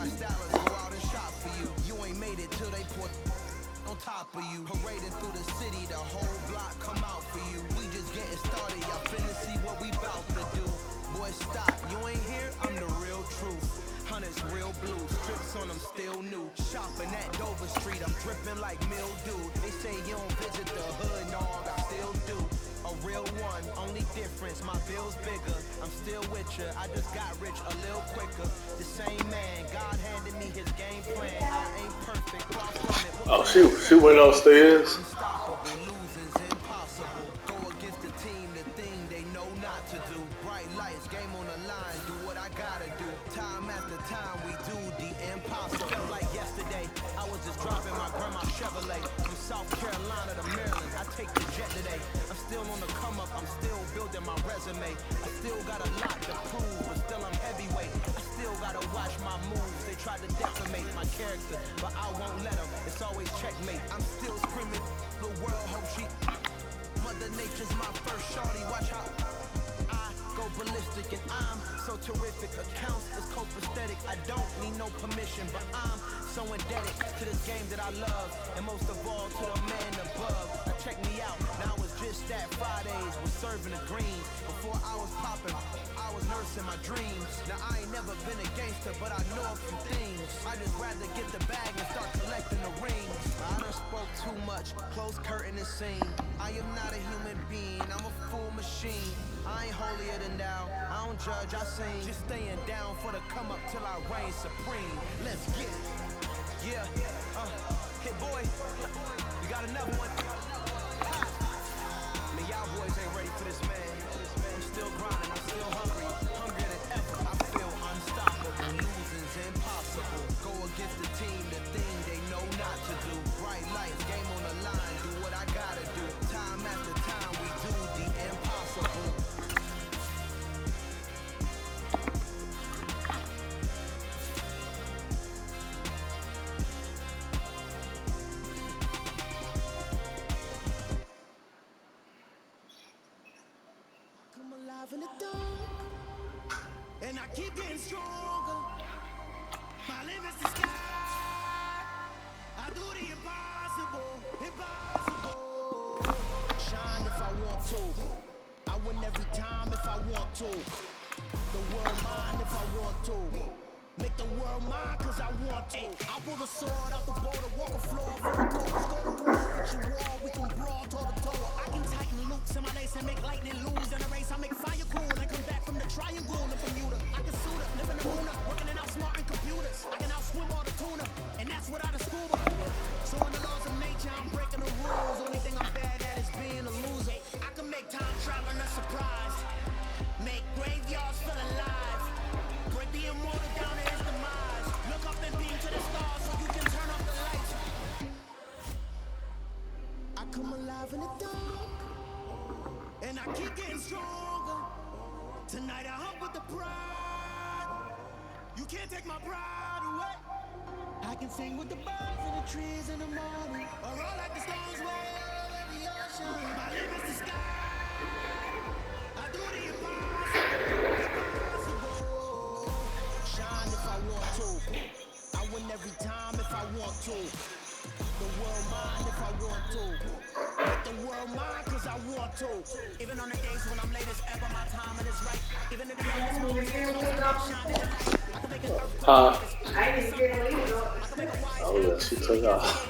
stylist go out and shop for you. You ain't made it till they put on top of you. Parading through the city, the whole block come out for you. We just getting started, y'all finna see what we bout to do. Boy, stop, you ain't here, I'm the real truth. Hunters real blue, strips on them still new. Shopping at Dover Street, I'm dripping like mildew. They say you don't visit the hood, dog, I still do. A real one, only difference, my bill's bigger. I'm still with ya, I just got rich a little quicker. The same man, God handed me his game plan. I ain't perfect, far from it. Oh, she went upstairs. Unstoppable, losing's impossible. Go against the team, the thing they know not to do. Bright lights, game on the line, do what I gotta do. Time after time, we do the impossible. Felt like yesterday, I was just driving my grandma's Chevrolet from South Carolina to Maryland. I take the jet today. I'm still on the come up, I'm still building my resume. I still got a lot to prove, but still I'm heavyweight. I still gotta watch my moves. They tried to defamate my character, but I won't let them. It's always checkmate. I'm still screaming, the world hope she. Mother Nature's my first shorty. Watch how I go ballistic, and I'm so terrific. Accounts is copacetic. I don't need no permission, but I'm so indebted to this game that I love, and most of all to the man above. Now check me out. Now it's just that Fridays was serving the greens. Before I was popping, I was nursing my dreams. Now I ain't never been a gangster, but I know a few things. I just rather get the bag and start collecting the rings. I done spoke too much. Close curtain and scene. I am not a human being. I'm a full machine. I ain't holier than thou. I don't judge, I sing. Just staying down for the come up till I reign supreme. Let's get it. Yeah. Hey boy, you got another one. Man, y'all boys ain't ready for this, man. I'm still grinding, I'm still hungry. Hungrier than ever. I feel unstoppable. Losing's impossible. Go against the team, the thing they know not to do. Bright lights, game on the line. Do what I gotta do. Time after time, we do the impossible. In the dark, and I keep getting stronger. My limit's the sky. I do the impossible, impossible. Shine if I want to. I win every time if I want to. The world mine if I want to. Make the world mine cause I want to. I pull the sword out the border, walk a floor, with you war, we can brawl toe to toe. I can tighten loops in my lace and make lightning lose. In a race, I make fire cool and come back from the triangle in Bermuda. I can suit up, live in the moon up, working and outsmarting computers. I can outswim all the tuna, and that's without a scuba. So in the laws of nature, I'm breaking the rules. Only thing I'm bad at is being a loser. I can make time traveling a surprise. Make graveyards feel alive. Break the immortal down to his demise. Look up and beam to the stars so you can turn off the lights. I come alive in the dark, and I keep getting stronger. Tonight I hump with the pride. You can't take my pride away. I can sing with the birds and the trees in the morning, or roll like the stones way over the ocean. My limit's the sky. I do the impossible. Shine if I want to. I win every time if I want to. The world mine if I want to. Make the world mine cause I want to. Even on the days when I'm late as ever, my timing is right. Even in the darkest moments, shine in the light. I can make it perfect. I didn't hear it. Oh yeah, she took off.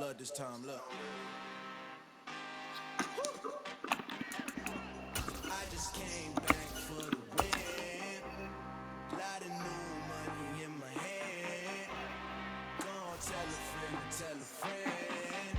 blood this time, look. I just came back for the win. Lot of new money in my hand. Gonna tell a friend.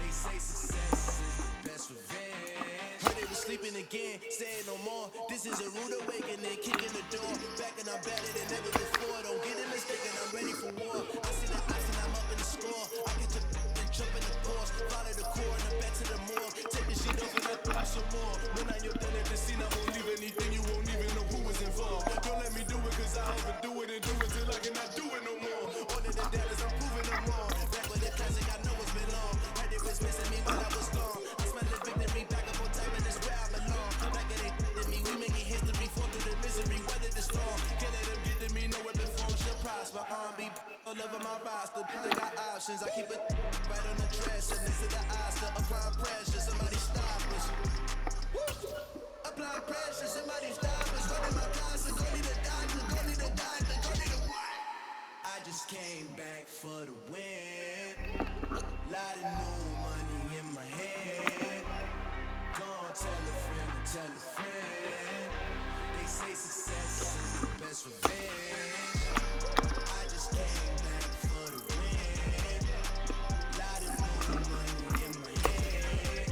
They say success is the best revenge. Heard they was sleeping again, say it no more. This is a rude awakening, kicking the door. Back and I'm better than ever before. Don't get it mistaken, I'm ready for war. I see the ice and I'm up in the score. I get to and jump in the course. Follow the core and the back to the morgue. Take the shit off and I throw some more. When I you're done at the scene, I won't leave anything. You won't even know who was involved. Don't let me do it cause I overdo it and do it till I cannot do it no more. All of the data, I'm proving them wrong. Back with the classic, I know it's been long. Heard it was missing me while I was gone. I smell the victory back up on time and it's where I belong. Back at it to me, we making history, fall through the misery, weather the storm. Can't let them get to me, no weapon form shall prosper. R&B all over my roster, they got options. I keep it right on the dresser, next to the Oscar, applying pressure, somebody stop us. Applying pressure, somebody stop us. Running my closet, go need a doctor, go need a doctor, go need a what? I just came back for the win. Lot of new money in my hand. Gonna tell a friend. They say success is the best revenge. I just came back for the win. Lot of new money in my hand.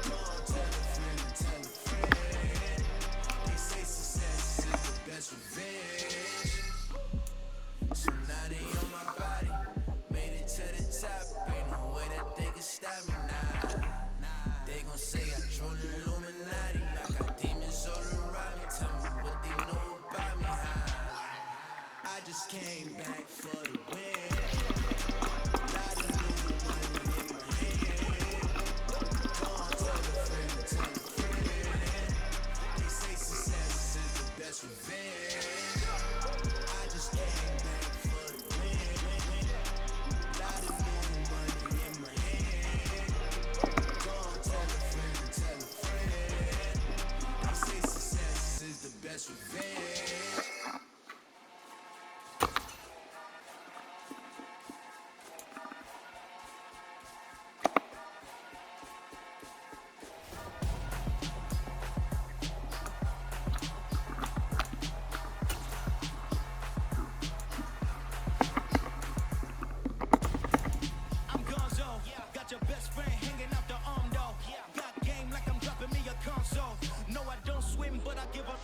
Gonna tell a friend. They say success is the best revenge. So now they on my body. Made it to the top. Ain't no way that they can stop me now. They gon' say I troll the Illuminati. I got demons all around me. Tell me what they know about me. I just came back for the win. Lot of new money in my hand. Gonna tell a friend. They say success is the best revenge. I just came back for the win. Lot of new money in my hand. Gonna tell a friend. They say success is the best revenge. I'm Gonzo, got your best friend hanging out the arm though. Got game like I'm dropping me a console. No, I don't swim, but I give up.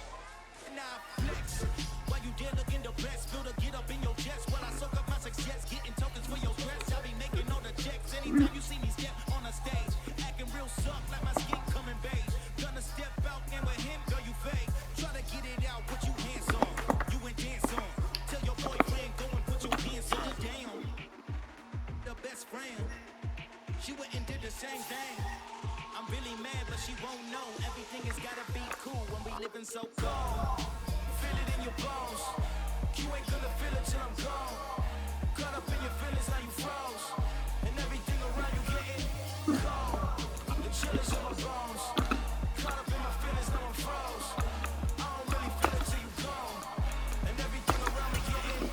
Nah, flex. While you there looking the best, feel to get up in your chest. While I soak up my success, getting tokens for your stress. I be making all the checks. Anytime you see me step on a stage, acting real soft like my skin coming beige. Gonna step out and with him, girl, you fake. Try to get it out, put you hands on. You and dance on. Tell your boyfriend, go and put your hands on. Damn. The best friend, she went and did the same thing. I'm really mad, but she won't know. Everything has gotta be cool when we living so cold. Feel it in your bones. You ain't gonna feel it till I'm gone. Caught up in your feelings, now you froze. And everything around you getting cold. The chillers in my bones. Caught up in my feelings, now I'm froze. I don't really feel it till you gone. And everything around me getting.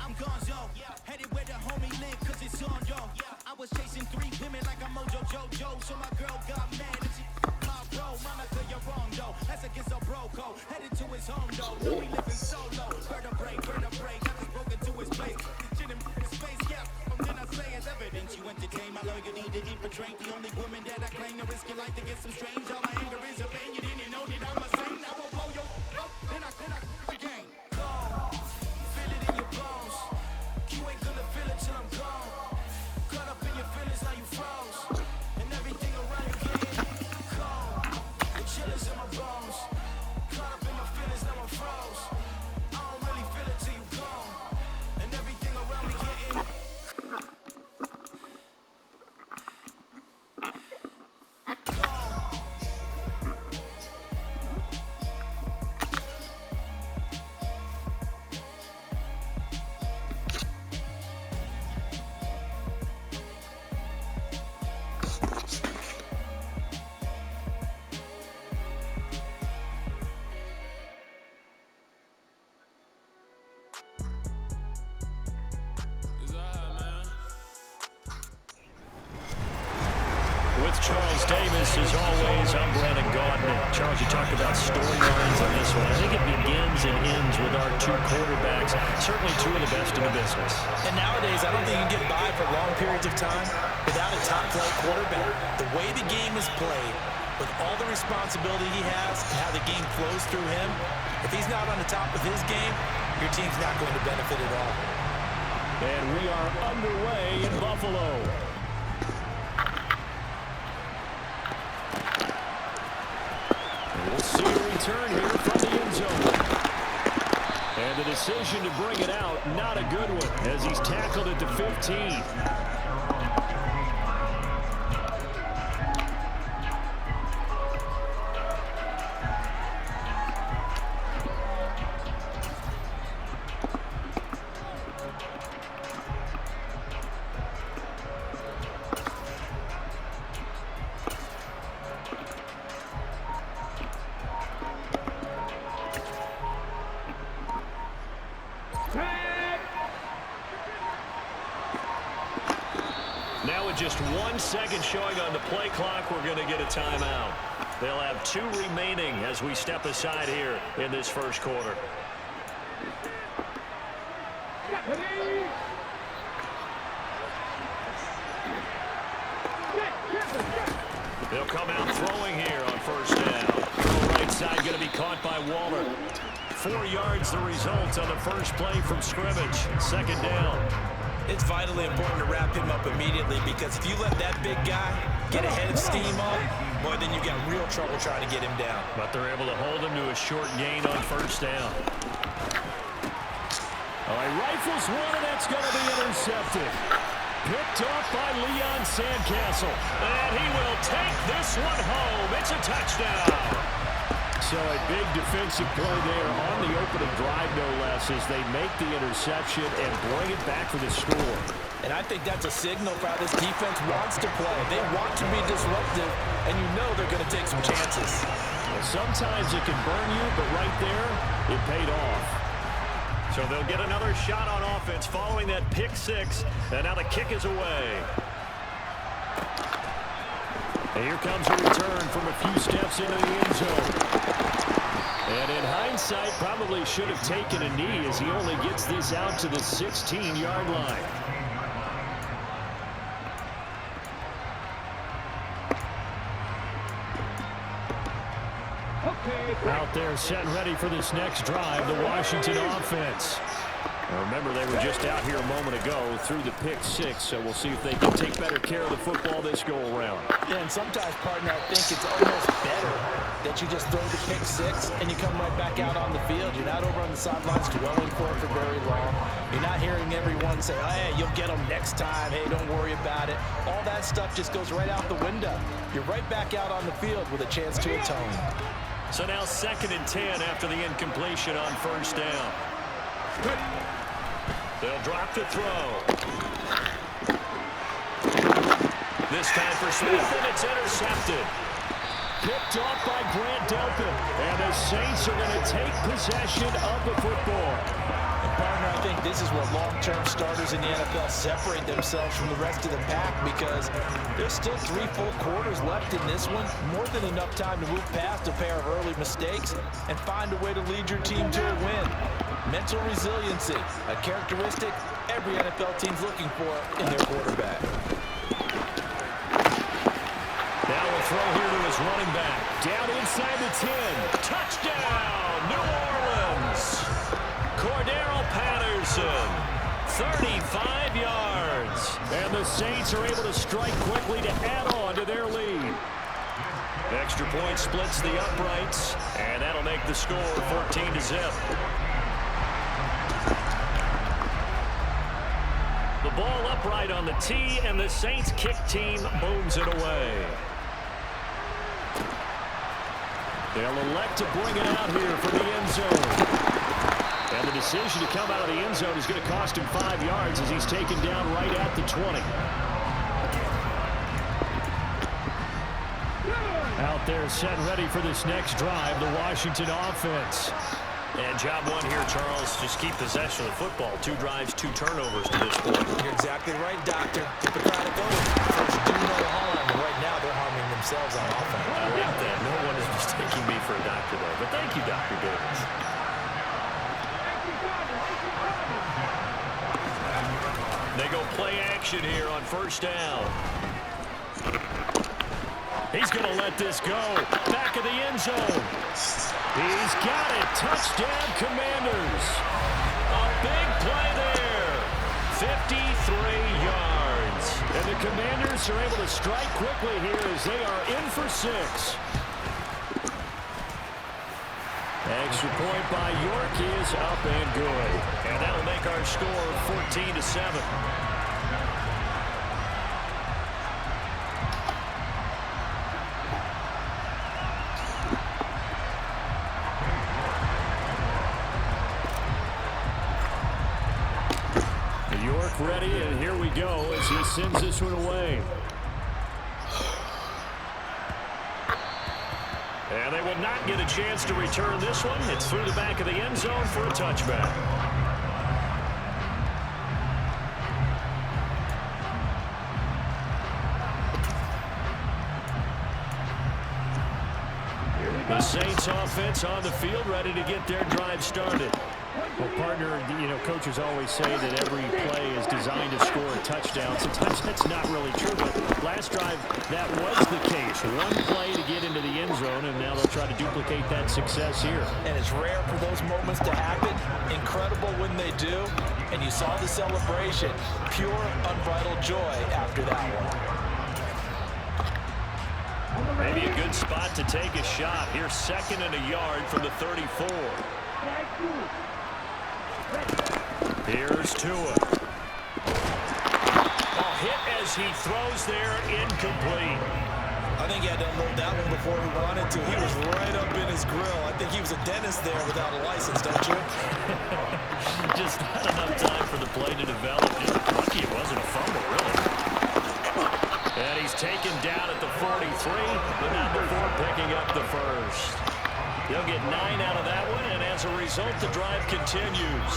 I'm Gonzo, headed where the homie live, cause it's on, yo. I was chasing 3 women like I'm Mojo Jojo, so my girl got mad and she my bro. Monica, you're wrong, though. That's against a bro code. Headed to his home, though. No, we living solo. Vertebrae. I just broke into his place. Shit in his face, yeah. Then I say it's evidence you entertain my loyalty to infiltrate. The only woman that I claim to risk your life to get some strange. All my anger is a pain. You didn't know that I'm a saint. I will blow your up, then I again. Feel it in your bones. You ain't gonna feel it till I'm gone. Caught up in your feelings, now you froze. And everything around you getting cold. The chillers in my bones. Caught up in my feelings, now I'm froze. I don't really feel it till you gone. And everything around me getting with Charles Davis. As always, I'm Brandon Gaudin. Charles, you talked about storylines in this one. I think it begins and ends with our two quarterbacks, certainly two of the best in the business. And nowadays, I don't think you can get by for long periods of time without a top-flight quarterback. The way the game is played, with all the responsibility he has and how the game flows through him, if he's not on the top of his game, your team's not going to benefit at all. And we are underway in Buffalo. We'll see a return here from the end zone. And the decision to bring it out, not a good one, as he's tackled at the 15. Now with just 1 second showing on the play clock, we're going to get a timeout. They'll have 2 remaining as we step aside here in this first quarter. They'll come out throwing here on first down. The right side going to be caught by Waller. 4 yards the result on the first play from scrimmage. Second down. It's vitally important to wrap him up immediately, because if you let that big guy get ahead of steam up, boy, then you've got real trouble trying to get him down. But they're able to hold him to a short gain on first down. All right, rifles one, and that's going to be intercepted. Picked off by Leon Sandcastle. And he will take this one home. It's a touchdown. So a big defensive play there on the opening drive, no less, as they make the interception and bring it back for the score. And I think that's a signal for how this defense wants to play. They want to be disruptive, and you know they're going to take some chances. Well, sometimes it can burn you, but right there, it paid off. So they'll get another shot on offense following that pick six, and now the kick is away. And here comes a return from a few steps into the end zone. And in hindsight, probably should have taken a knee, as he only gets this out to the 16-yard line. Out there set and ready for this next drive, the Washington offense. Now remember, they were just out here a moment ago through the pick six, so we'll see if they can take better care of the football this go-around. Yeah, and sometimes, partner, I think it's almost better that you just throw the pick six and you come right back out on the field. You're not over on the sidelines dwelling for it for very long. You're not hearing everyone say, oh, hey, you'll get them next time. Hey, don't worry about it. All that stuff just goes right out the window. You're right back out on the field with a chance to atone. So now 2nd and 10 after the incompletion on first down. They'll drop the throw. This time for Smith, and it's intercepted. Picked off by Grant Delpit. And the Saints are going to take possession of the football. And partner, I think this is where long-term starters in the NFL separate themselves from the rest of the pack, because there's still 3 full quarters left in this one. More than enough time to move past a pair of early mistakes and find a way to lead your team to a win. Mental resiliency, a characteristic every NFL team's looking for in their quarterback. Now a throw here to his running back. Down inside the 10. Touchdown, New Orleans. Cordero Patterson, 35 yards. And the Saints are able to strike quickly to add on to their lead. Extra point splits the uprights, and that'll make the score 14-0. The ball upright on the tee, and the Saints kick team booms it away. They'll elect to bring it out here from the end zone. And the decision to come out of the end zone is going to cost him 5 yards as he's taken down right at the 20. Out there set ready for this next drive, the Washington offense. And job one here, Charles, just keep possession of the football. 2 drives, 2 turnovers to this point. You're exactly right, Doctor. Keep the crowd going. First, do no harm. Right now, they're harm first down. He's going to let this go. Back of the end zone. He's got it. Touchdown, Commanders. A big play there. 53 yards. And the Commanders are able to strike quickly here as they are in for 6. Extra point by York is up and good. And that'll make our score 14-7. York ready, and here we go as he sends this one away. And they will not get a chance to return this one. It's through the back of the end zone for a touchback. The Saints offense on the field, ready to get their drive started. Well, partner, coaches always say that every play is designed to score a touchdown. Sometimes that's not really true, but last drive, that was the case. One play to get into the end zone, and now they'll try to duplicate that success here. And it's rare for those moments to happen. Incredible when they do. And you saw the celebration. Pure, unbridled joy after that one. Maybe a good spot to take a shot. Here's 2nd and a yard from the 34. Here's Tua. Hit as he throws there, incomplete. I think he had to unload that one before he wanted to. He was right up in his grill. I think he was a dentist there without a license, don't you? Just not enough time for the play to develop. Just lucky it wasn't a fumble, really. And he's taken down at the 43, but not before picking up the first. They'll get 9 out of that one, and as a result, the drive continues.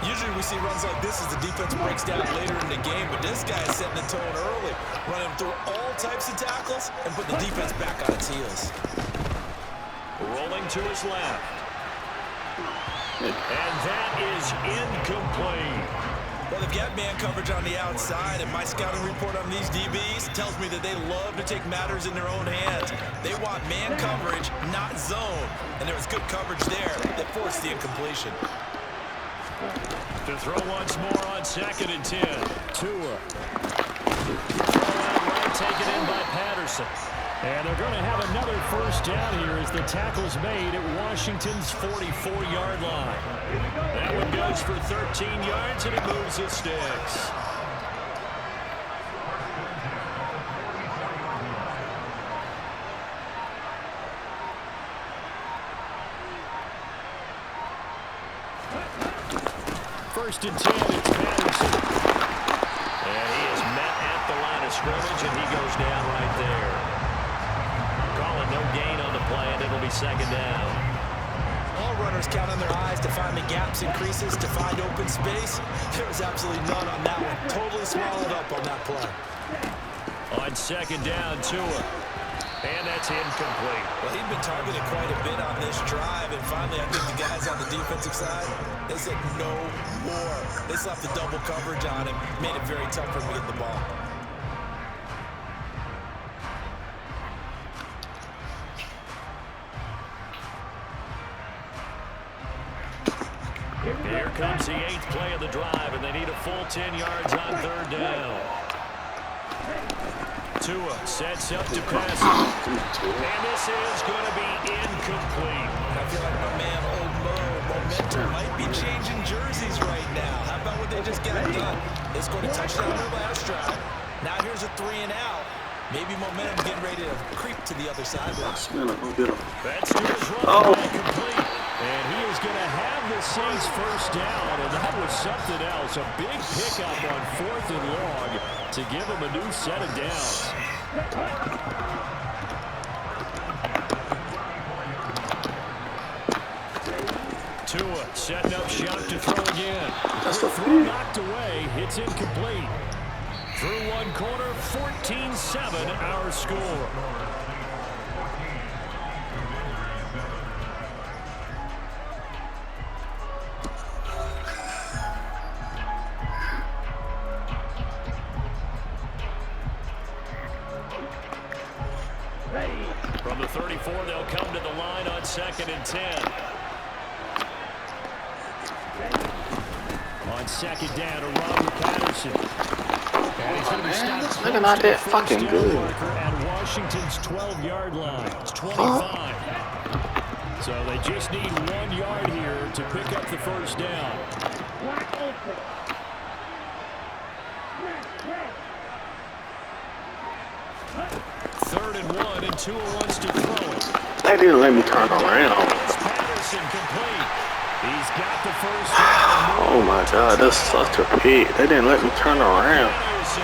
Usually we see runs like this as the defense breaks down later in the game, but this guy is setting the tone early, running through all types of tackles and putting the defense back on its heels. Rolling to his left. And that is incomplete. Well, they've got man coverage on the outside, and my scouting report on these DBs tells me that they love to take matters in their own hands. They want man coverage, not zone, and there was good coverage there that forced the incompletion. To throw once more on 2nd and 10. Tua. Throw out right, taken in by Patterson. And they're going to have another first down here as the tackle's made at Washington's 44-yard line. That one goes for 13 yards, and it moves the sticks. First and 10, it's Patterson. And he is met at the line of scrimmage, and he goes down right there. Calling no gain on the play, and it'll be 2nd down. All runners count on their eyes to find the gaps and creases, to find open space. There was absolutely none on that one. Totally swallowed up on that play. On 2nd down, Tua. And that's incomplete. Well, he'd been targeted quite a bit on this drive, and finally I think the guys on the defensive side, they said no more. They slapped the double coverage on him, made it very tough for him to get the ball. Here comes the 8th play of the drive, and they need a full 10 yards on 3rd down. Tua sets up to pass. And this is going to be incomplete. I feel like my man, Old Mo, momentum might be changing jerseys right now. How about what they just got done? They scored a touchdown their last drive. Now here's a 3 and out. Maybe momentum getting ready to creep to the other sideline. That's Tua's run complete. And he is going to have the Saints first down, and that was something else. A big pickup on 4th and long to give him a new set of downs. Tua setting up shot to throw again. Throw knocked away. It's incomplete. Through one quarter, 14-7 our score. From the 34, they'll come to the line on 2nd and 10. On 2nd down to Robert Patterson. And he's going to be stopped This nigga not that fucking good. At Washington's 12-yard line. It's 25. So they just need 1 yard here to pick up the first down. 3rd and 1 and 2 wants to throw it. They didn't let me turn around. Patterson complete. He's got the first down. Oh my God, that's such a pig. They didn't let me turn around. Patterson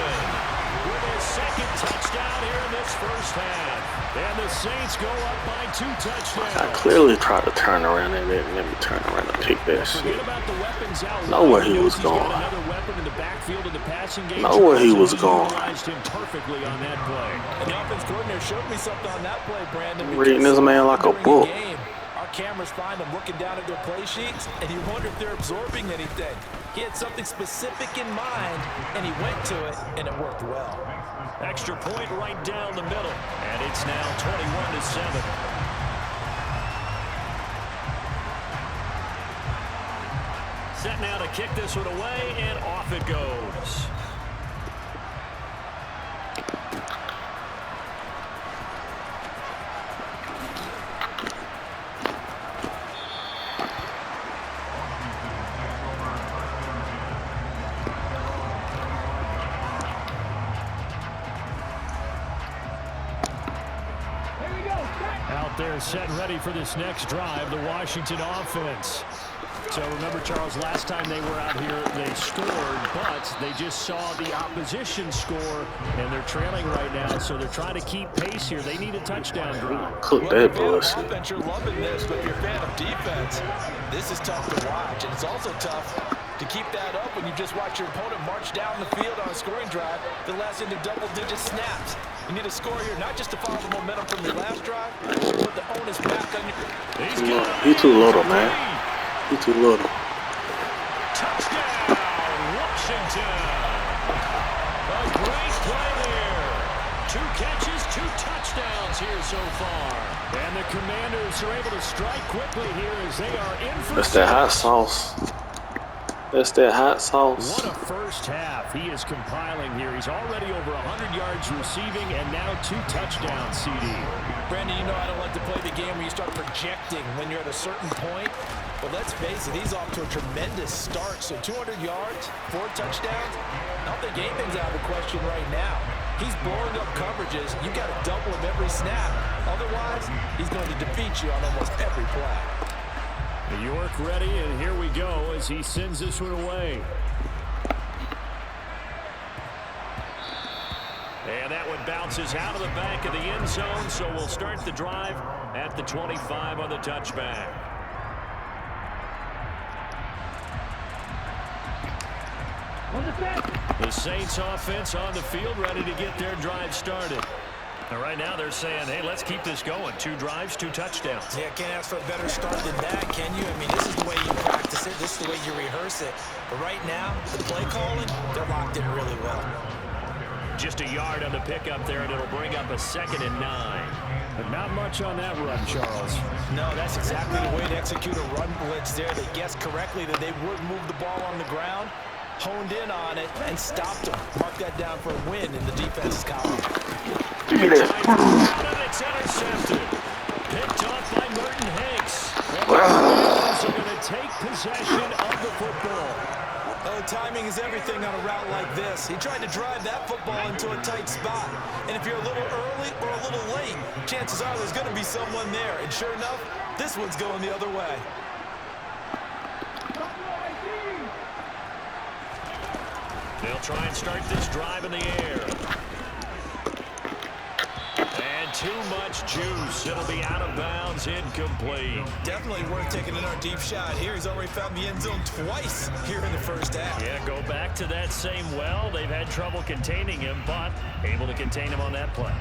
with his 2nd touchdown here in this first half. And the Saints go up by 2 touchdowns. I clearly tried to turn around and they didn't let me turn around and pick that shit. Know where he was going. Know where he was going. Perfectly on that play. And the offense coordinator showed me something on that play, Brandon. Reading this man like a book. Our cameras find them looking down at their play sheets, and you wonder if they're absorbing anything. He had something specific in mind, and he went to it, and it worked well. Extra point right down the middle, and it's now 21-7. Set now to kick this one away, and off it goes. They're set ready for this next drive, the Washington offense. So remember, Charles, last time they were out here, they scored, but they just saw the opposition score, and they're trailing right now, so they're trying to keep pace here. They need a touchdown drive. Cook that bullshit. Offense, you're loving this, but if you're a fan of defense, this is tough to watch, and it's also tough to keep that up when you just watch your opponent march down the field on a scoring drive that lasts into double-digit snaps. You need a score here, not just to follow the momentum from your last drive, but put the onus back on your... He too little, man. He too little. Touchdown, Washington. A great play there. 2 catches, 2 touchdowns here so far. And the Commanders are able to strike quickly here as they are in for... That's that hot sauce. That's that hot sauce. What a first half he is compiling here. He's already over 100 yards receiving and now 2 touchdowns, CD. Brandon, you know I don't like to play the game where you start projecting when you're at a certain point. But let's face it, he's off to a tremendous start. So 200 yards, 4 touchdowns. I don't think anything's out of the question right now. He's blowing up coverages. You got to double him every snap. Otherwise, he's going to defeat you on almost every play. York ready, and here we go as he sends this one away. And that one bounces out of the back of the end zone, so we'll start the drive at the 25 on the touchback. The Saints offense on the field ready to get their drive started. And right now they're saying, hey, let's keep this going. 2 drives, 2 touchdowns. Yeah, can't ask for a better start than that, can you? I mean, this is the way you practice it. This is the way you rehearse it. But right now, the play calling, they're locked in really well. Just a yard on the pickup there, and it'll bring up a 2nd and 9. But not much on that run, Charles. No, that's exactly the way to execute a run blitz there. They guessed correctly that they would move the ball on the ground, honed in on it, and stopped them. Mark that down for a win in the defense's column. Give me that. It's intercepted. Picked off by Merton Hanks. And the Commanders are going to take possession of the football. Oh, timing is everything on a route like this. He tried to drive that football into a tight spot. And if you're a little early or a little late, chances are there's going to be someone there. And sure enough, this one's going the other way. They'll try and start this drive in the air. And too much juice. It'll be out of bounds, incomplete. Definitely worth taking another deep shot here. He's already found the end zone twice here in the first half. Yeah, go back to that same well. They've had trouble containing him, but able to contain him on that play.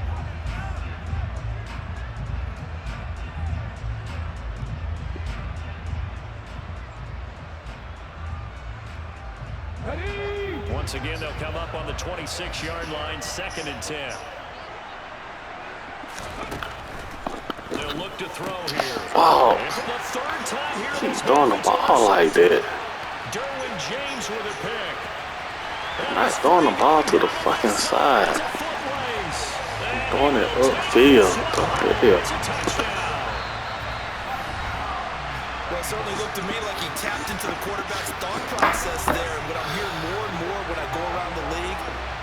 Once again, they'll come up on the 26-yard line, 2nd and 10. to throw here. Wow. And for the third time here, He's throwing the ball like that. Derwin James with a pick. Not throwing the ball to the fucking side. Throwing it upfield. It's a touchdown. Well, it certainly looked to me like he tapped into the quarterback's thought process there. And what I'm hearing more and more when I go around the league,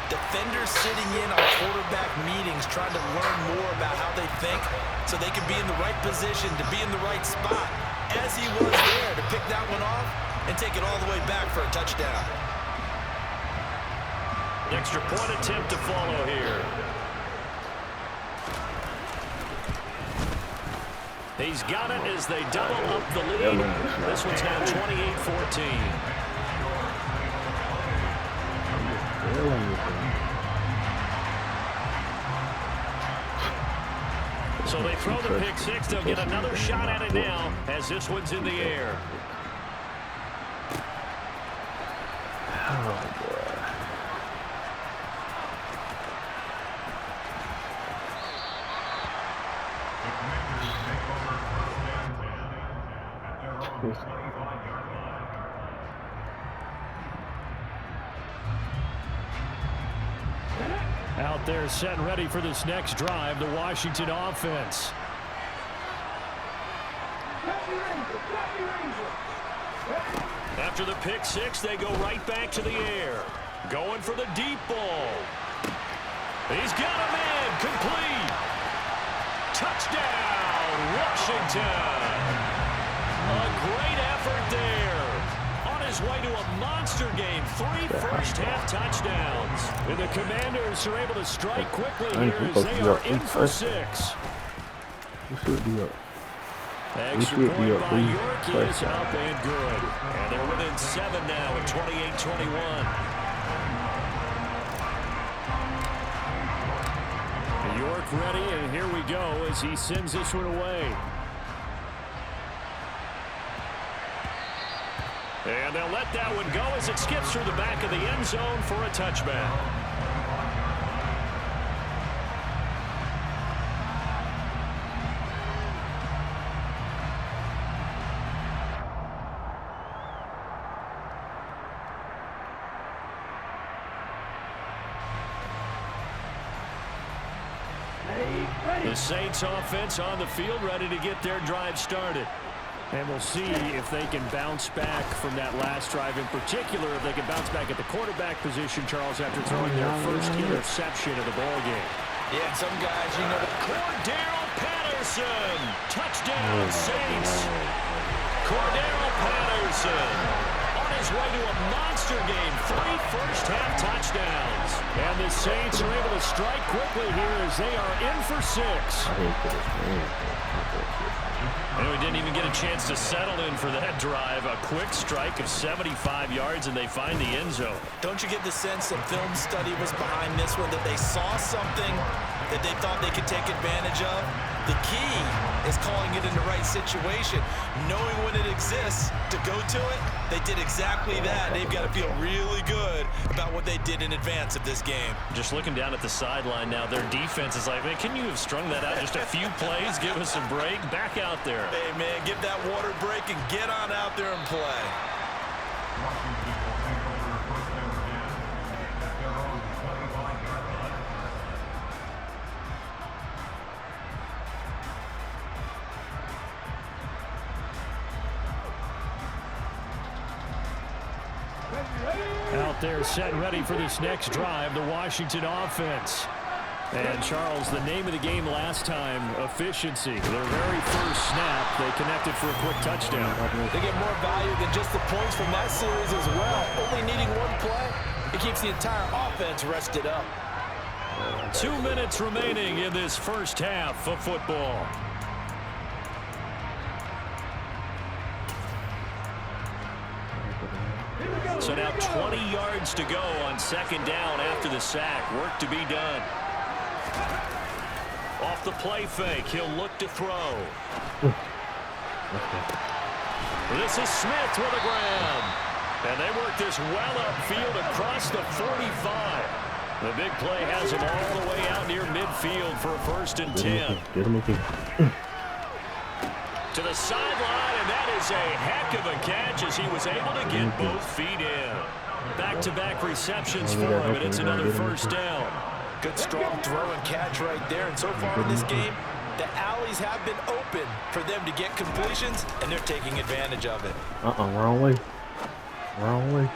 defenders sitting in on quarterback meetings trying to learn more about how they think so they can be in the right position to be in the right spot, as he was there to pick that one off and take it all the way back for a touchdown. Extra point attempt to follow here. He's got it as they double up the lead. This one's now 28-14. So they throw the pick six. They'll get another shot at it now as this one's in the air. Oh, boy. Out there set and ready for this next drive, the Washington offense. After the pick six, they go right back to the air. Going for the deep ball. He's got him in. Complete. Touchdown, Washington. A great effort there. On his way to a monster game. 3 first-half touchdowns. And the Commanders are able to strike quickly here as they are in for 6. You should be up. Extra point by York is up and good. And they're within 7 now at 28-21. York ready, and here we go as he sends this one away. And they'll let that one go as it skips through the back of the end zone for a touchback. The Saints offense on the field ready to get their drive started. And we'll see if they can bounce back from that last drive in particular, if they can bounce back at the quarterback position, Charles, after throwing their first interception of the ballgame. Yeah, and some guys, you know, Cordero Patterson. Touchdown, Saints. Cordero Patterson on his way to a monster game. 3 first-half touchdowns. And the Saints are able to strike quickly here as they are in for 6. And we didn't even get a chance to settle in for that drive. A quick strike of 75 yards, and they find the end zone. don't you get the sense that film study was behind this one, that they saw something that they thought they could take advantage of? The key is calling it in the right situation, knowing when it exists to go to it. They did exactly that. They've got to feel really good about what they did in advance of this game. Just looking down at the sideline now, their defense is like, man, can you have strung that out just a few plays? Give us a break. Back out there. Hey, man, give that water break and get on out there and play. Out there set and ready for this next drive, the Washington offense. And, Charles, the name of the game last time, efficiency. Their very first snap, they connected for a quick touchdown. They get more value than just the points from that series as well. Only needing one play, it keeps the entire offense rested up. 2 minutes remaining in this first half of football. So now 20 yards to go on second down after the sack. Work to be done. Off the play fake, he'll look to throw. This is Smith with a grab. And they work this well upfield across the 45. The big play has him all the way out near midfield for a 1st and 10. To the sideline, and that is a heck of a catch as he was able to get both feet in. Back-to-back receptions for him, and it's another first down. Good strong throw and catch right there. And so far in this game, the alleys have been open for them to get completions, and they're taking advantage of it. Wrong way. Wrong way.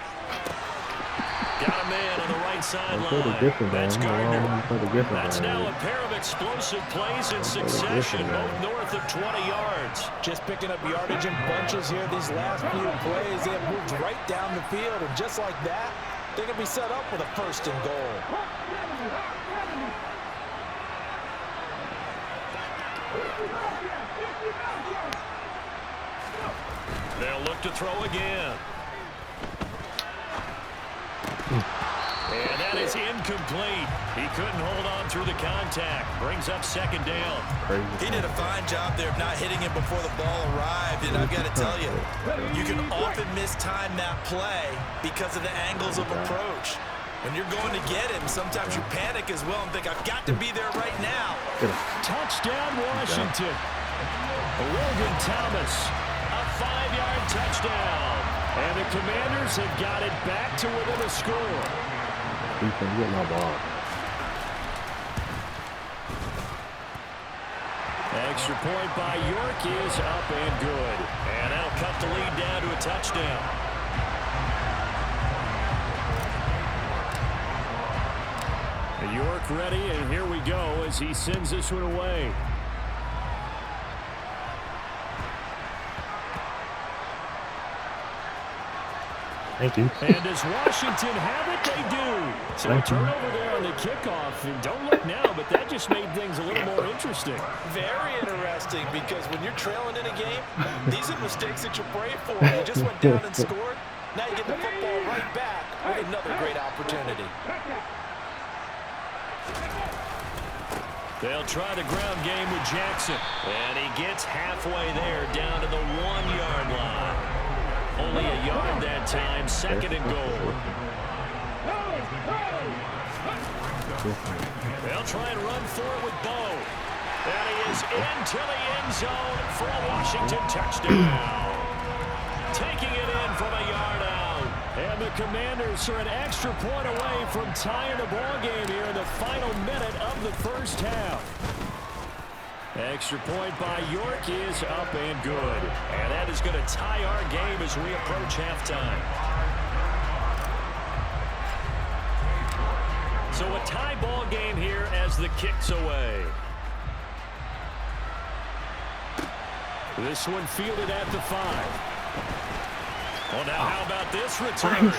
Got a man on the right sideline. That's Gardner. That's now a pair of explosive plays in succession, both north of 20 yards. Just picking up yardage in bunches here. These last few plays, they have moved right down the field, and just like that, they're going to be set up with a first and goal. They'll look to throw again. And that is incomplete. He couldn't hold on through the contact. Brings up second down. He did a fine job there of not hitting him before the ball arrived. And I've got to tell you, you can often mistime that play because of the angles of approach. When you're going to get him, sometimes you panic as well and think, I've got to be there right now. Touchdown, Washington. Logan Thomas, a 5-yard touchdown. And the Commanders have got it back to within a score. He can get my ball. Extra point by York is up and good. And that'll cut the lead down to a touchdown. York ready, and here we go as he sends this one away. Thank you. And does Washington have it? They do. So a turnover there on the kickoff. And don't look now, but that just made things a little more interesting. Very interesting, because when you're trailing in a game, these are mistakes that you pray for. You just went down and scored. Now you get the football right back with another great opportunity. They'll try the ground game with Jackson. And he gets halfway there, down to the 1-yard line. Only a yard that time, second and goal. They'll try and run for it with Bo. And he is into the end zone for a Washington touchdown. Taking it in from a yard out. And the Commanders are an extra point away from tying the ball game here in the final minute of the first half. Extra point by York is up and good. And that is going to tie our game as we approach halftime. So a tie ball game here as the kick's away. This one fielded at the 5. Well, now how about this return?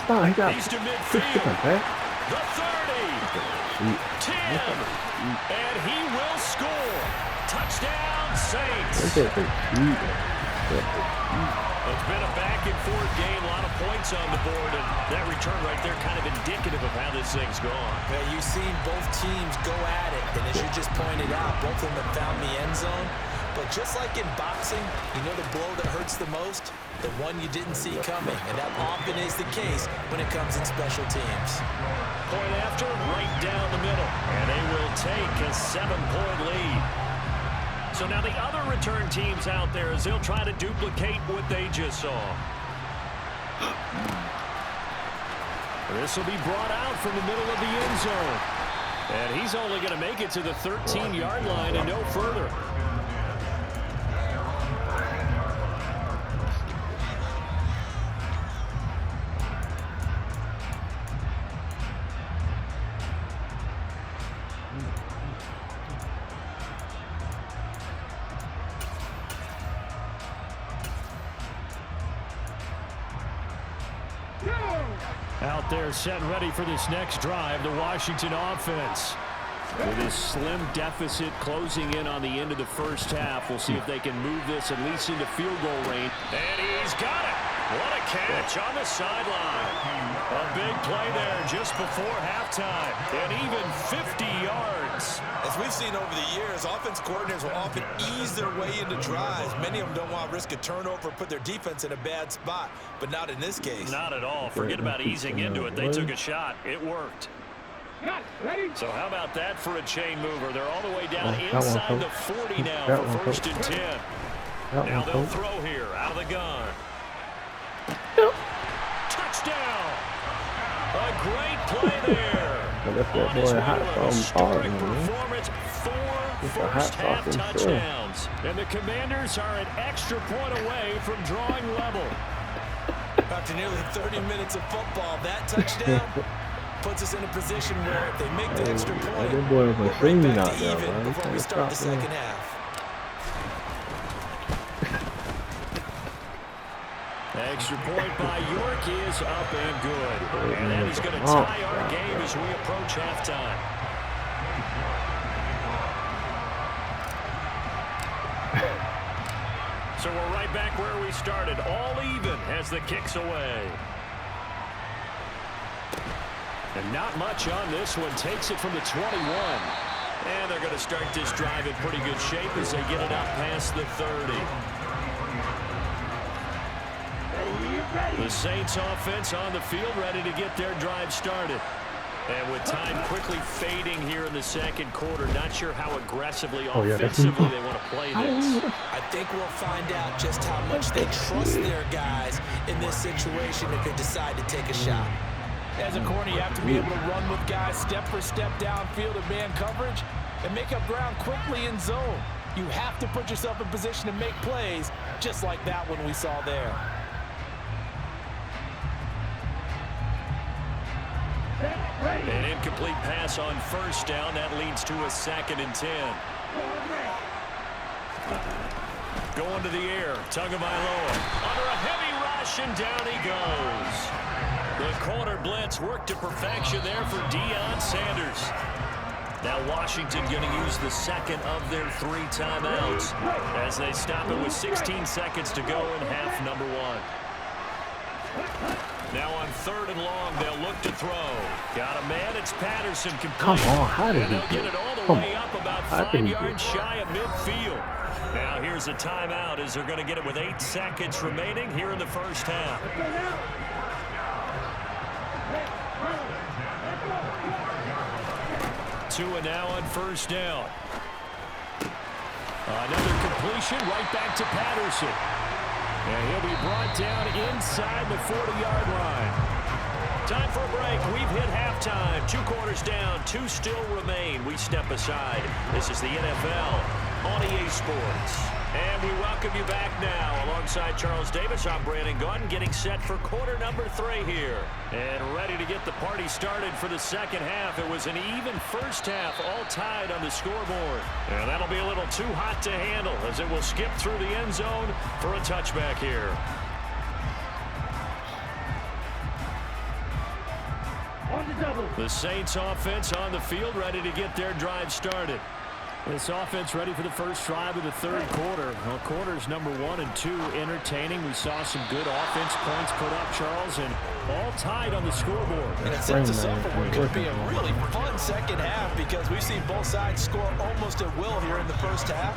He's to midfield. The 30. 10. And he will score. Touchdown, Saints. It's been a back-and-forth game, a lot of points on the board, and that return right there kind of indicative of how this thing's gone. Well, you've seen both teams go at it, and as you just pointed out, both of them have found the end zone. But just like in boxing, you know the blow that hurts the most? The one you didn't see coming, and that often is the case when it comes in special teams. Point after, right down the middle, and they will take a 7-point lead. So now the other return teams out there as they'll try to duplicate what they just saw. This will be brought out from the middle of the end zone. And he's only going to make it to the 13-yard line and no further. Out there set and ready for this next drive, the Washington offense. With his slim deficit closing in on the end of the first half, we'll see if they can move this at least into field goal range. And he's got it. What a catch on the sideline. A big play there just before halftime. And even 50 yards. As we've seen over the years, offense coordinators will often ease their way into drives. Many of them don't want to risk a turnover, put their defense in a bad spot, but not in this case. Not at all. Forget about easing into it. They took a shot. It worked. So how about that for a chain mover? They're all the way down inside the 40 now for 1st and 10. Now they'll throw here out of the gun. Yep. Touchdown! A great play there. That's that On his boy way hot to an sauce historic man. performance, 4 It's a hot first-half sauce himself. touchdowns. And the Commanders are an extra point away from drawing level. After nearly 30 minutes of football, that touchdown puts us in a position where if they make the extra point, That boy was we're like right out back to there, even man. before we start the second half. Extra point by York is up and good. And that is going to tie our game as we approach halftime. So we're right back where we started, all even as the kick's away. And not much on this one. Takes it from the 21. And they're going to start this drive in pretty good shape as they get it out past the 30. The Saints offense on the field, ready to get their drive started. And with time quickly fading here in the second quarter, not sure how aggressively offensively they want to play this. I think we'll find out just how much they trust their guys in this situation if they decide to take a shot. As a corner, you have to be able to run with guys step for step downfield in man coverage and make up ground quickly in zone. You have to put yourself in position to make plays just like that one we saw there. An incomplete pass on first down. That leads to a 2nd and 10. Going to the air. Tagovailoa under a heavy rush, and down he goes. The corner blitz worked to perfection there for Deion Sanders. Now Washington going to use the second of their 3 timeouts as they stop it with 16 seconds to go in half number 1. Now on 3rd and long, they'll look to throw. Got a man, it's Patterson. Come on, how did he they'll get it all the way up about 5 yards shy of midfield. Now here's a timeout as they're going to get it with 8 seconds remaining here in the first half. Tua now on first down. Another completion right back to Patterson. And he'll be brought down inside the 40-yard line. Time for a break. We've hit halftime. 2 quarters down. 2 still remain. We step aside. This is the NFL on EA Sports. And we welcome you back now. Alongside Charles Davis, I'm Brandon Gunn, getting set for quarter number 3 here. And ready to get the party started for the second half. It was an even first half, all tied on the scoreboard. And that'll be a little too hot to handle as it will skip through the end zone for a touchback here. The Saints offense on the field, ready to get their drive started. This offense ready for the first drive of the 3rd quarter. Well, quarters number 1 and 2 entertaining. We saw some good offense points put up, Charles, and all tied on the scoreboard. And it sets us up for what could be a really fun second half because we've seen both sides score almost at will here in the first half.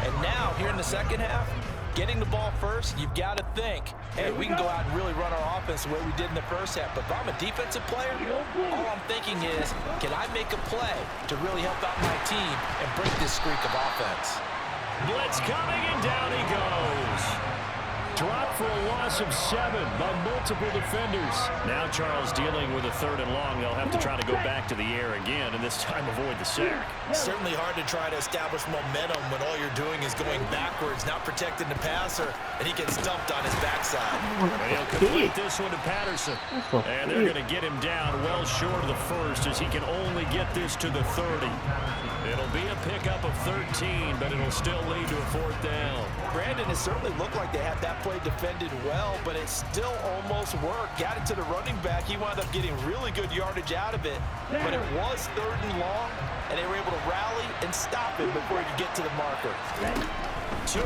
And now, here in the second half, getting the ball first, you've got to think, hey, we can go out and really run our offense the way we did in the first half. But if I'm a defensive player, all I'm thinking is, can I make a play to really help out my team and break this streak of offense? Blitz coming, and down he goes. Dropped for a loss of 7 by multiple defenders. Now Charles dealing with a 3rd and long. They'll have to try to go back to the air again, and this time avoid the sack. Certainly hard to try to establish momentum when all you're doing is going backwards, not protecting the passer, and he gets dumped on his backside. And he'll complete this one to Patterson. And they're going to get him down well short of the 1st as he can only get this to the 30. It'll be a pickup of 13, but it'll still lead to a 4th down. Brandon, it certainly looked like they had that play defended well, but it still almost worked. Got it to the running back. He wound up getting really good yardage out of it, but it was 3rd and long, and they were able to rally and stop it before he could get to the marker. Tua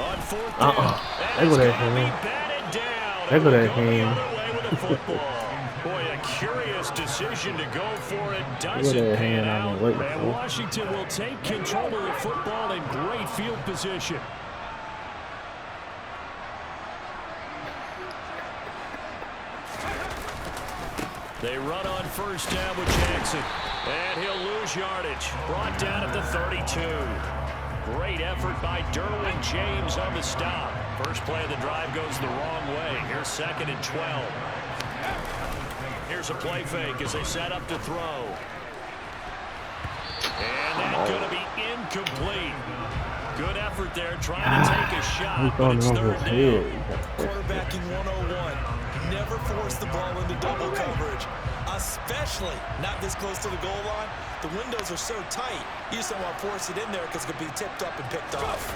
on 4th down. They go that batted down. They go that Boy, a curious decision to go for it. Doesn't pan out. And Washington will take control of the football in great field position. They run on first down with Jackson. And he'll lose yardage. Brought down at the 32. Great effort by Derwin James on the stop. First play of the drive goes the wrong way. Here's 2nd and 12. Here's a play fake as they set up to throw. And that's going to be incomplete. Good effort there trying to take a shot, but it's 3rd down. Quarterbacking 101. Never force the ball into double coverage, especially not this close to the goal line. The windows are so tight, you just don't want to force it in there because it could be tipped up and picked off.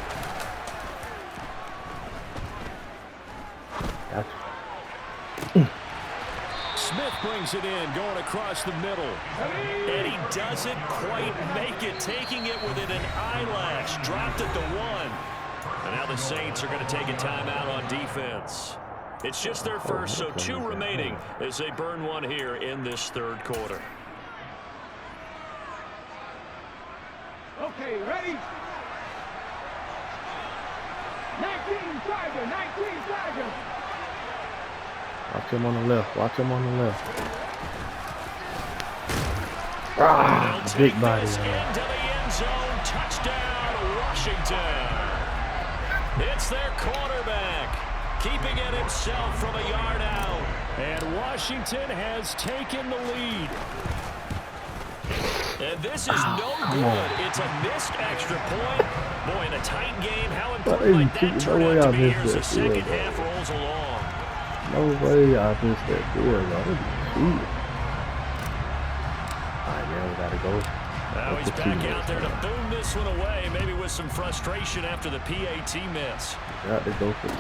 Smith brings it in, going across the middle. And he doesn't quite make it, taking it within an eyelash. Dropped at the 1. And now the Saints are going to take a timeout on defense. It's just their first, so 2 remaining as they burn one here in this 3rd quarter. Okay, ready? 19 Tiger, 19 Tiger. Watch him on the left. Watch him on the left. Ah, big body. Into the end zone. Touchdown, Washington. It's their quarterback, keeping it himself from a yard out. And Washington has taken the lead. And this is no good. It's a missed extra point. Boy, in a tight game, how important might that turn out to be here as the second half rolls along. No way I missed that deal. I didn't see it. Alright, now we gotta go. Now he's back out there to boom this one away, maybe with some frustration after the PAT miss. Got to go for 2.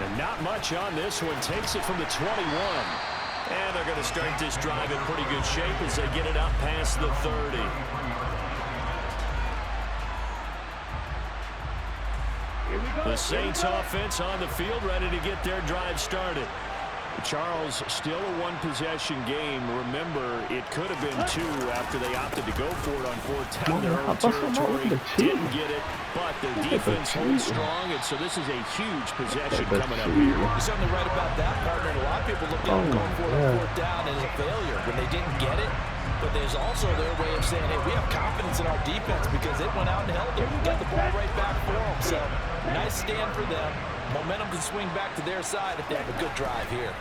And not much on this one. Takes it from the 21. And they're going to start this drive in pretty good shape as they get it up past the 30. The Saints offense on the field, ready to get their drive started. Charles, still a 1-possession game. Remember, it could have been 2 after they opted to go for it on 4th down their own territory. Didn't get it, but the defense holds strong, and so this is a huge possession coming up here. You're certainly right about that, partner. And a lot of people look at going for it on 4th down as a failure when they didn't get it. But there's also their way of saying, hey, we have confidence in our defense because it went out and held them. Got the ball right back for them. So, nice stand for them. Momentum can swing back to their side if they have a good drive here.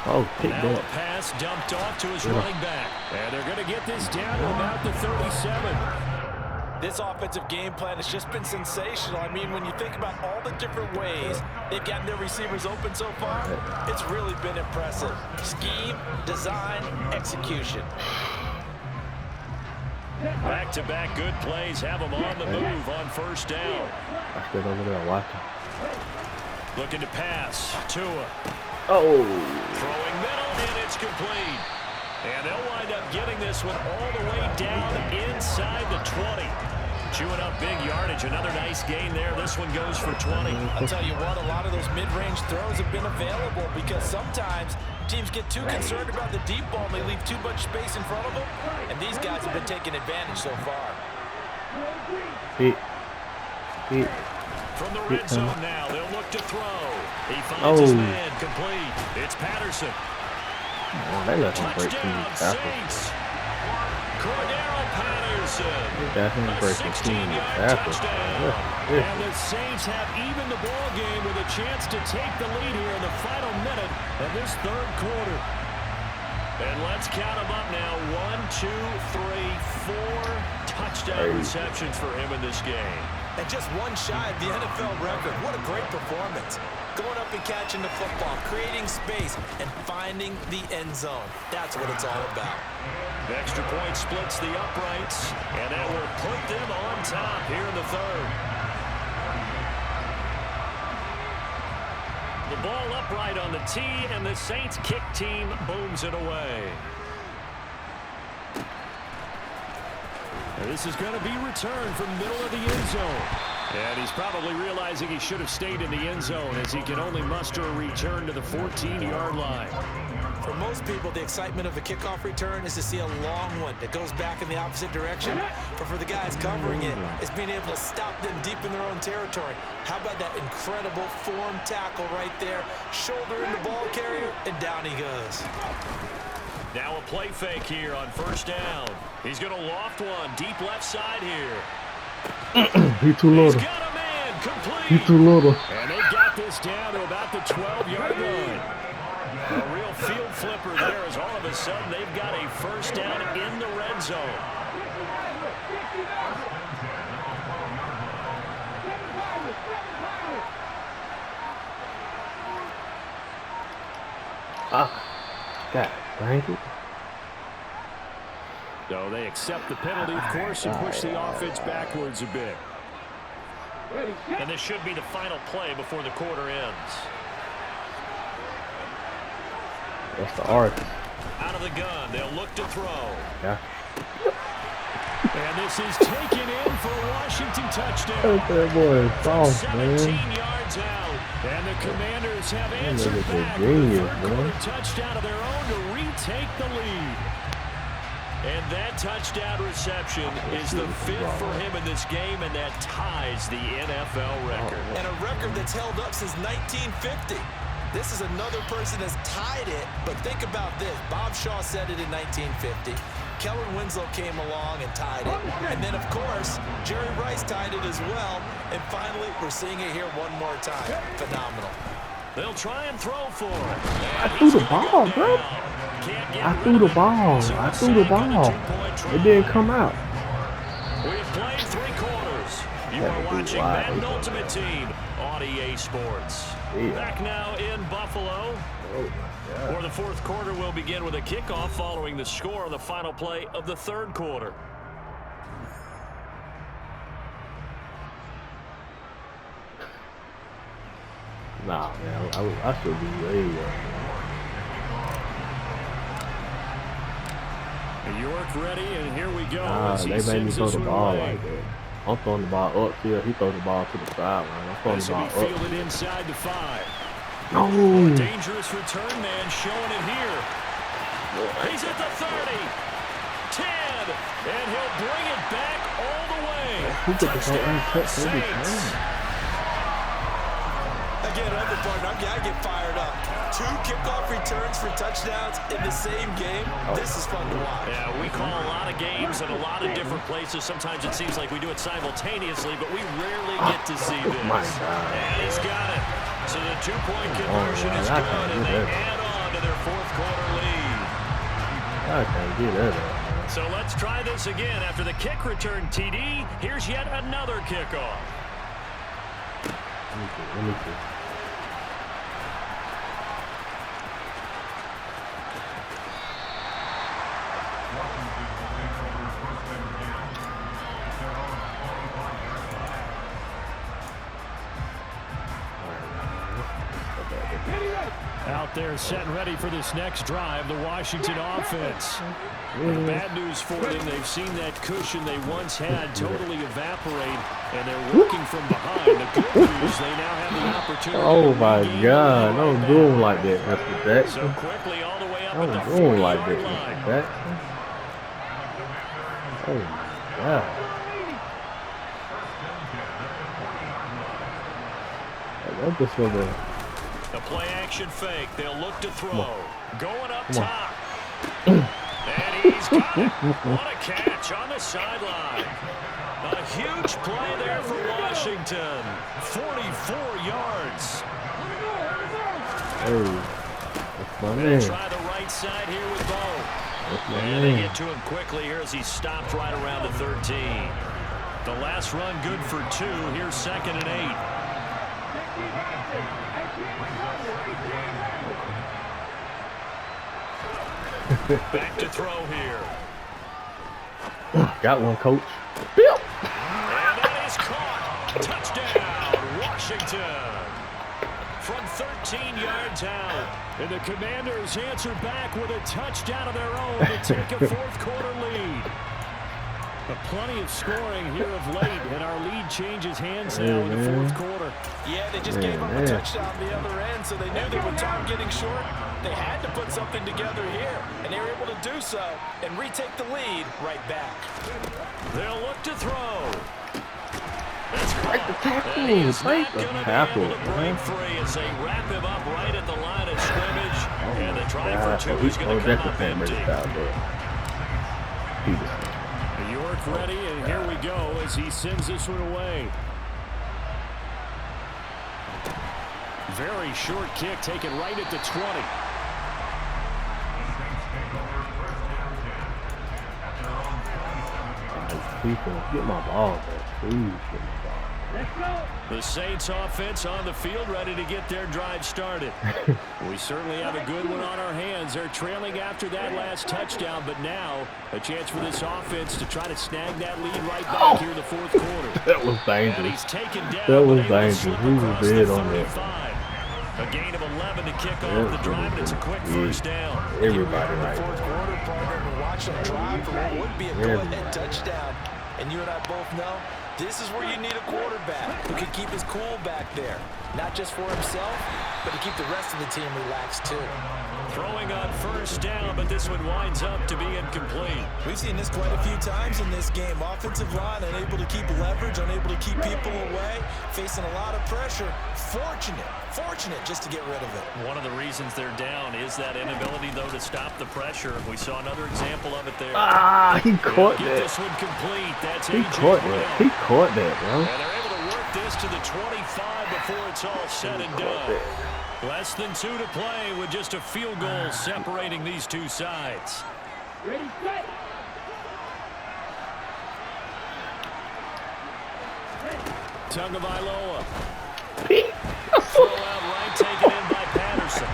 Oh, take now that. a pass dumped off to his running back. And they're going to get this down to about the 37. This offensive game plan has just been sensational. I mean, when you think about all the different ways they've gotten their receivers open so far, it's really been impressive. Scheme, design, execution. Back-to-back good plays have them on the move on 1st down. I stood over there watching. Looking to pass. Tua. Oh. Throwing middle, and it's complete. And they'll wind up getting this one all the way down inside the 20. Chewing up big yardage. Another nice gain there. This one goes for 20. I'll tell you what, a lot of those mid-range throws have been available because sometimes teams get too concerned about the deep ball and they leave too much space in front of them. And these guys have been taking advantage so far. Hit. From the red zone now, they'll look to throw. He finds his man complete. It's Patterson. Oh, they let him break 2 tackles. Cordero Patterson. They got him breaking 2 tackles. And the Saints have even the ball game with a chance to take the lead here in the final minute of this 3rd quarter. And let's count them up now. 1, 2, 3, 4 touchdown receptions for him in this game. And just 1 shy of the NFL record. What a great performance. Going up and catching the football, creating space, and finding the end zone. That's what it's all about. The extra point splits the uprights, and that will put them on top here in the 3rd. The ball upright on the tee, and the Saints kick team booms it away. And this is going to be returned from middle of the end zone. And he's probably realizing he should have stayed in the end zone as he can only muster a return to the 14-yard line. For most people, the excitement of a kickoff return is to see a long one that goes back in the opposite direction. But for the guys covering it, it's being able to stop them deep in their own territory. How about that incredible form tackle right there? Shoulder in the ball carrier, and down he goes. Now a play fake here on 1st down. He's going to loft one deep left side here. He too He's little. got a man complete. He too little. And they've got this down to about the 12-yard line. A real field flipper there as all of a sudden they've got a first down in the red zone. Ah, God, dang it. So they accept the penalty, of course, and push the offense backwards a bit. And this should be the final play before the quarter ends. That's the arc. Out of the gun, they'll look to throw. Yeah. And this is taken in for a Washington touchdown. Look at that boy. Soft, 17 man. yards out. And the Commanders have That answered nigga's a back with a genius, third-quarter man. touchdown of their own to retake the lead. And that touchdown reception is the fifth for him in this game, and that ties the NFL record. And a record that's held up since 1950. This is another person that's tied it, but think about this. Bob Shaw said it in 1950. Kellen Winslow came along and tied it. And then, of course, Jerry Rice tied it as well. And finally, we're seeing it here one more time. Phenomenal. They'll try and throw for it. I threw the ball, bro. I threw the ball. I threw the ball. It didn't come out. We've played 3 quarters. You are watching Madden Ultimate Team on EA Sports. Yeah. Back now in Buffalo. Oh, For the fourth quarter, will begin with a kickoff following the score on the final play of the third quarter. nah, man. I should be way York ready, and here we go. Nah, as he they made me sends throw us the ball away. like that. I'm throwing the ball upfield. He throws the ball to the sideline. I'm throwing This the will ball be up. fielded inside the 5. No. Dangerous return man showing it here. He's at the 30, 10, and he'll bring it back all the way. He took the whole Touchdown, untouched every Saints. time. Again, other partner, I get fired up. 2 kickoff returns for touchdowns in the same game. This is fun to watch. Yeah, we call a lot of games in a lot of different places. Sometimes it seems like we do it simultaneously, but we rarely get to see this. My God. And he's got it. So the 2-point conversion is I good, can't do and they that. add on to their fourth quarter lead. I can't get that up, So let's try this again. After the kick return TD, here's yet another kickoff. man. Let me see. Out there set and ready for this next drive, the Washington offense. The bad news for them, they've seen that cushion they once had totally evaporate, and they're working from behind. The good news, they now have the opportunity Oh to my regain God. the Don't lead do him back. like that, Mr. Jackson. So quickly all the way up at the Don't do him like 40-yard that, line. Mr. Jackson. Oh my God. What the fuck? The play action fake. They'll look to throw. Going up top. And he's got it. What a catch on the sideline. A huge play there for Washington. 44 yards. Hey, that's my They'll man. try the right side here with Bo. That's my And they man. get to him quickly here as he stopped right around the 13. The last run good for 2. Here's 2nd and 8. Back to throw here. Got one, coach. And that is caught. Touchdown, Washington. From 13 yards out. And the Commanders answer back with a touchdown of their own to take a fourth quarter lead. But plenty of scoring here of late, and our lead changes hands now in the fourth quarter. Yeah, they just gave up a touchdown on the other end, so they knew that with time getting short, they had to put something together here, and they were able to do so and retake the lead right back. They'll look to throw. That's Break the tackle. and he is Break not the going to be tackle, able to break man. free as they wrap him up right at the line of scrimmage. And the drive God, for 2 is going to come that's up the same empty. style, bro. Peterson. York footwork ready, and here we go as he sends this one away. Very short kick taken right at the 20. People, get my ball back. Please get my ball. Let's go. The Saints offense on the field ready to get their drive started. We certainly have a good one on our hands. They're trailing after that last touchdown, but now a chance for this offense to try to snag that lead right back here in the fourth quarter. That was And dangerous. he's taken down. That was but able to dangerous. slip He was across dead the on that. 35. A gain of 11 to kick off the drive, and it's a quick first down. Everybody right Fourth there. quarter, partner, to watch them drive for what would be a go-ahead touchdown. And you and I both know this is where you need a quarterback who can keep his cool back there. Not just for himself, but to keep the rest of the team relaxed too. Throwing on first down, but this one winds up to be incomplete. We've seen this quite a few times in this game. Offensive line unable to keep leverage, unable to keep people away, facing a lot of pressure. Fortunate just to get rid of it. One of the reasons they're down is that inability, though, to stop the pressure. We saw another example of it there. Ah, he caught Get that. this one complete. That's He A.J. caught Brown. that. He caught that, bro. And they're able to work this to the 25 before it's all said and done. Less than 2 to play with just a field goal separating these two sides. Ready, set. Tagovailoa. Throw out right, taken in by Patterson.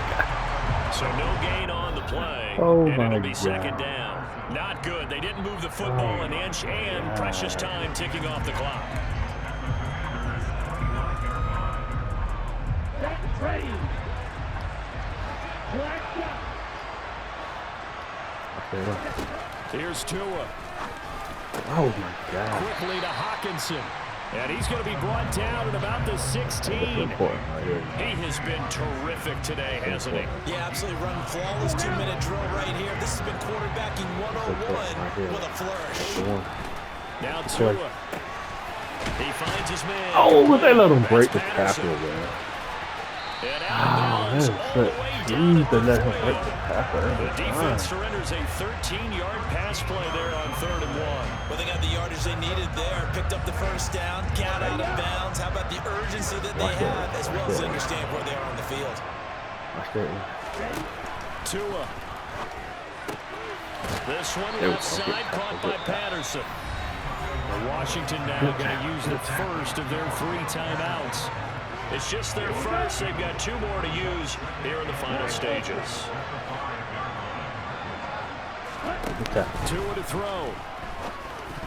So no gain on the play. Oh, and my it'll be God. second down. Not good. They didn't move the football an inch, and precious time ticking off the clock. Set, ready. Black shot. Here's Tua. Oh my God. Quickly to Hawkinson. And he's going to be brought down at about the 16. Important right here. He has been terrific today, hasn't he? Yeah, absolutely running flawless 2-minute drill right here. This has been quarterbacking 101 with a flourish. Now Tua. He finds his man. Oh, but they let him That's break the Patterson. tackle, man. And out of Oh, that bounds is all such. the way down Jeez, at they the let him 3. break the tackle. The Every defense time. surrenders a 13-yard pass play there on 3rd and 1. Well, they got the yardage they needed there. Picked up the first down, got out of bounds. How about the urgency that they have, as well as understand where they are on the field? Watch that. Tua. This one There we left go. side caught by Patterson. And Washington now going to use the first of their 3 timeouts. It's just their first. They've got 2 more to use here in the final stages. Tua to throw.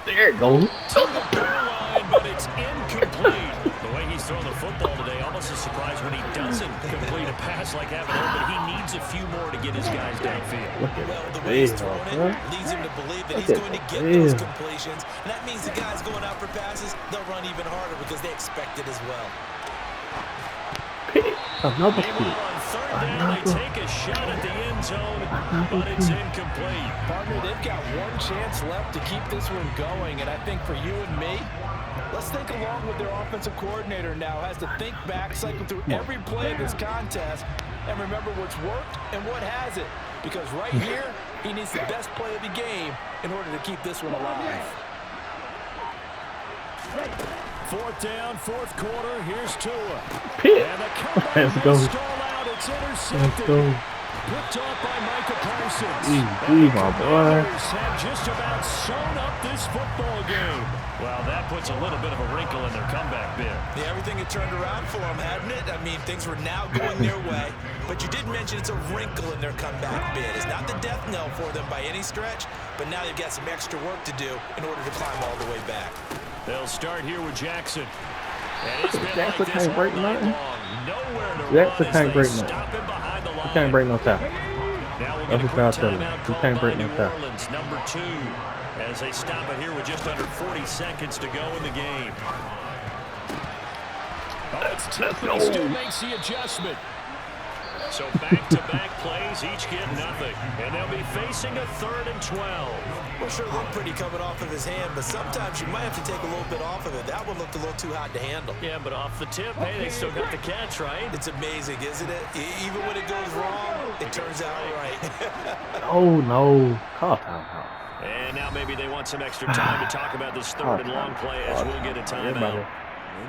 There it goes. To the goal line, but it's incomplete. The way he's thrown the football today, almost a surprise when he doesn't complete a pass like having it, but he needs a few more to get his guys downfield. Look at Well, the that. way he's Big thrown bro. it leads him to believe that Look he's at going to that get those big. completions. And that means the guys going out for passes, they'll run even harder because they expect it as well. Pick. Another Meanwhile, pick. on 3rd down, they take a shot at the end zone, but it's incomplete. Partner, they've got one chance left to keep this one going, and I think for you and me, let's think along with their offensive coordinator now, has to think back, cycle through every play of this contest, and remember what's worked and what hasn't. Because right here, he needs the best play of the game in order to keep this one alive. 4th down, 4th quarter. Here's Tua. Pick. And the comeback Let's may go. stall out. It's Let's intercepted. go. Picked off by Micah Parsons. Easy, And the my boy. Commanders have just about sewn up this football game. Well, that puts a little bit of a wrinkle in their comeback bid. Yeah, everything had turned around for them, hadn't it? I mean, things were now going their way. But you did mention it's a wrinkle in their comeback bid. It's not the death knell for them by any stretch, but now they've got some extra work to do in order to climb all the way back. They'll start here with Jackson. And it's been Jackson like this can't break all night nothing. long. Nowhere to Jackson run as can't they break nothing. stop him behind the line. You can't break no tackle. Now we'll That's get a what I'll quick tell you. timeout You called can't by break no New tackle. Orleans, number 2, as they stop it here with just under 40 seconds to go in the game. Oh, it's tough, but he still makes the adjustment. So back-to-back plays, each get nothing. And they'll be facing a 3rd and 12. Well, sure looked pretty coming off of his hand, but sometimes you might have to take a little bit off of it. That one looked a little too hot to handle. Yeah, but off the tip, hey, they still got the catch, right? It's amazing, isn't it? Even when it goes wrong, it turns out right. Oh no. Call timeout. And now maybe they want some extra time to talk about this third and long play as we'll get a timeout.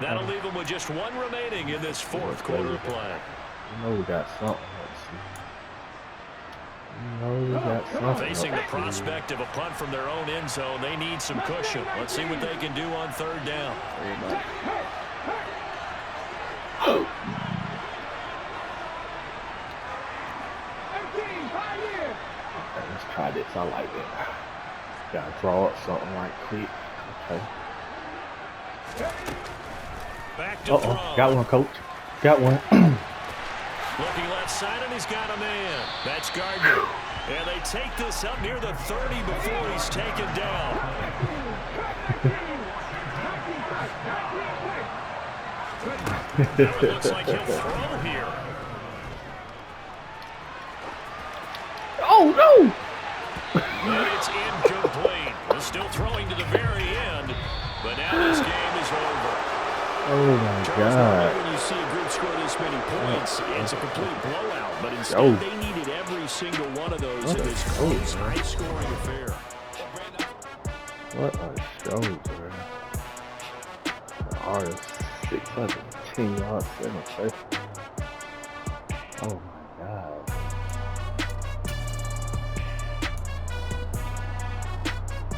That'll leave them with just one remaining in this fourth quarter of play. You know we got something. Let's see. Facing the prospect of a punt from their own end zone, they need some cushion. Let's see what they can do on third down. Let's try this. I like it. Gotta draw up something right quick. Okay. Back to throw. Got one, coach. Got one. Looking left side, and he's got a man. That's Gardner. And they take this up near the 30 before he's taken down. Now it looks like he'll throw here. Oh, no! And it's incomplete. We're still throwing to the very end, but now this game is over. Oh, my God. When you see a group score this many points, it's a complete blowout. But instead, they needed every single one of those in this close, high-scoring affair. What a show, man. The artist, 610 yards, 7 touchdowns. Oh, my God.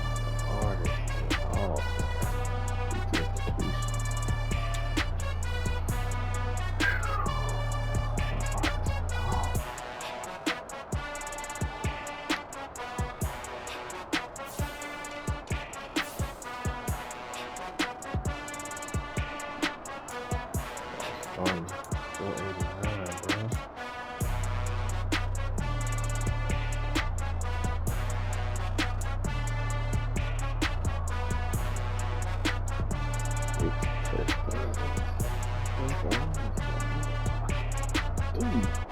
The artist, oh. Ooh.